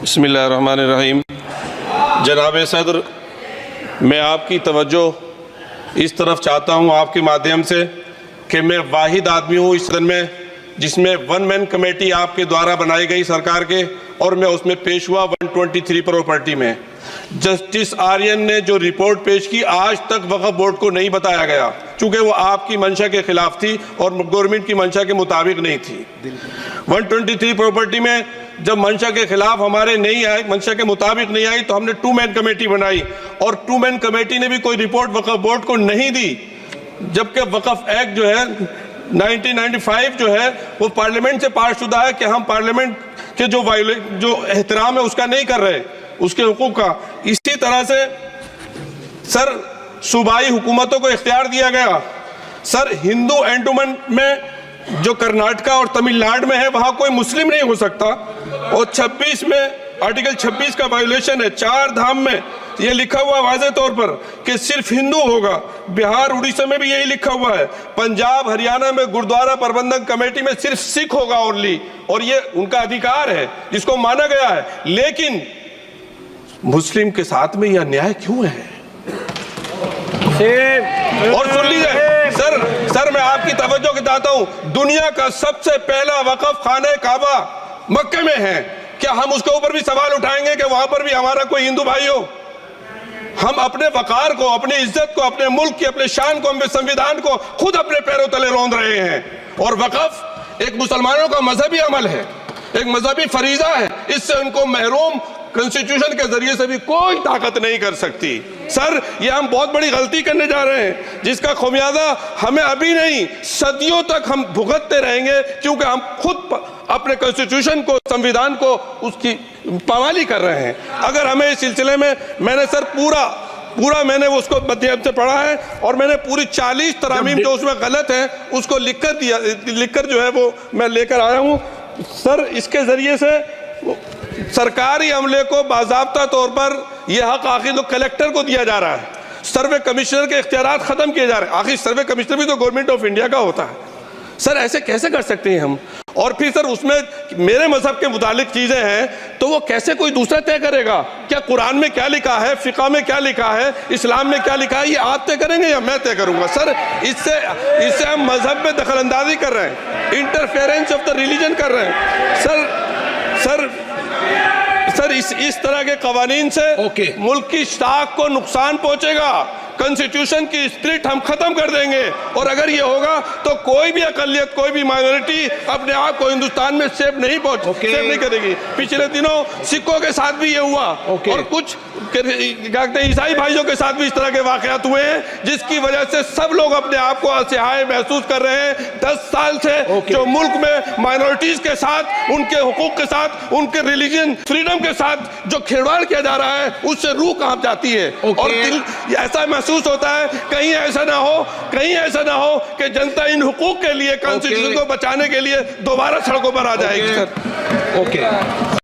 बिस्मिल्लाहिर्रहमानिर्रहीम। जनाब सदर, मैं आपकी तवज्जो इस तरफ चाहता हूँ आपके माध्यम से कि मैं वाहिद आदमी हूँ इस सदन में जिसमें वन मैन कमेटी आपके द्वारा बनाई गई सरकार के, और मैं उसमें पेश हुआ 123 प्रॉपर्टी में। जस्टिस आर्यन ने जो रिपोर्ट पेश की आज तक वक्फ बोर्ड को नहीं बताया गया, चूँकि वो आपकी मंशा के खिलाफ थी और गवर्नमेंट की मंशा के मुताबिक नहीं थी। 123 प्रॉपर्टी में जब मंशा के खिलाफ हमारे नहीं आई, मंशा के मुताबिक नहीं आई, तो हमने 2 मैन कमेटी बनाई और 2 मैन कमेटी ने भी कोई रिपोर्ट वक्फ बोर्ड को नहीं दी, जबकि वक्फ एक्ट जो है 1995 जो है वो पार्लियामेंट से पास शुदा है कि हम पार्लियामेंट के जो एहतराम है उसका नहीं कर रहे, उसके हुकूक का। इसी तरह से सर सूबाई हुकूमतों को इख्तियार दिया गया। सर हिंदू एंडोमेंट में जो कर्नाटका और तमिलनाडु में है वहां कोई मुस्लिम नहीं हो सकता, और 26 में आर्टिकल 26 का वायोलेशन है। 4 धाम में ये लिखा हुआ वाज़े तौर पर कि सिर्फ हिंदू होगा। बिहार उड़ीसा में भी यही लिखा हुआ है। पंजाब हरियाणा में गुरुद्वारा प्रबंधक कमेटी में सिर्फ सिख होगा ओनली, और ये उनका अधिकार है जिसको माना गया है। लेकिन मुस्लिम के साथ में यह अन्याय क्यों है? और सुन लीजिए सर मैं आपकी तवज्जो के चाहता हूं, दुनिया का सबसे पहला वक़फ़ खाने काबा मक्के में है। क्या हम उसके ऊपर भी सवाल उठाएंगे कि वहां पर भी हमारा कोई हिंदू भाई हो? हम अपने वकार को, अपनी इज्जत को, अपने मुल्क की, अपने शान को, अपने संविधान को खुद अपने पैरों तले रौंद रहे हैं। और वक़फ़ एक मुसलमानों का मजहबी अमल है, एक मजहबी फरीजा है। इससे उनको महरूम कॉन्स्टिट्यूशन के जरिए से भी कोई ताकत नहीं कर सकती। सर ये हम बहुत बड़ी गलती करने जा रहे हैं जिसका खुमियाजा हमें अभी नहीं सदियों तक हम भुगतते रहेंगे, क्योंकि हम खुद अपने कॉन्स्टिट्यूशन को, संविधान को, उसकी पामाली कर रहे हैं। अगर हमें इस सिलसिले में मैंने सर पूरा मैंने उसको मध्यम से पढ़ा है और मैंने पूरी 40 तरामीम जो उसमें गलत है उसको लिखकर जो है वो मैं लेकर आया हूँ। सर इसके जरिए से सरकारी अमले को बाज़ाब्ता तौर पर यह हक आखिर कलेक्टर को दिया जा रहा है। सर्वे कमिश्नर के इख्तियारात खत्म किए जा रहे हैं। आखिर सर्वे कमिश्नर भी तो गवर्नमेंट ऑफ इंडिया का होता है। सर ऐसे कैसे कर सकते हैं हम? और फिर सर उसमें मेरे मजहब के मुतालिक चीजें हैं तो वो कैसे कोई दूसरा तय करेगा? क्या कुरान में क्या लिखा है, फिक़ा में क्या लिखा है, इस्लाम में क्या लिखा है, ये आप तय करेंगे या मैं तय करूंगा? सर इससे हम मजहब में दखल अंदाजी कर रहे हैं, इंटरफेरेंस ऑफ द रिलीजन कर रहे हैं। सर इस तरह के कवानीन से मुल्क की शाख को नुकसान पहुंचेगा। कॉन्स्टिट्यूशन की स्पिरिट हम खत्म कर देंगे, और अगर ये होगा तो कोई भी अकलियत, कोई भी माइनॉरिटी अपने आप को हिंदुस्तान में सेफ नहीं करेगी। पिछले दिनों सिखों के साथ भी ये हुआ, और कुछ ईसाई भाइयों के साथ भी इस तरह के वाकयात हुए हैं, जिसकी वजह से सब लोग अपने आप को असहाय महसूस कर रहे हैं। 10 साल से जो मुल्क में माइनॉरिटीज के साथ, उनके हुकूक के साथ, उनके रिलीजन फ्रीडम के साथ जो खिलवाड़ किया जा रहा है, उससे रूह कांप जाती है। और दिल ऐसा महसूस होता है कहीं ऐसा ना हो कि जनता इन हुकूक के लिए, कॉन्स्टिट्यूशन को बचाने के लिए दोबारा सड़कों पर आ जाएगी। सर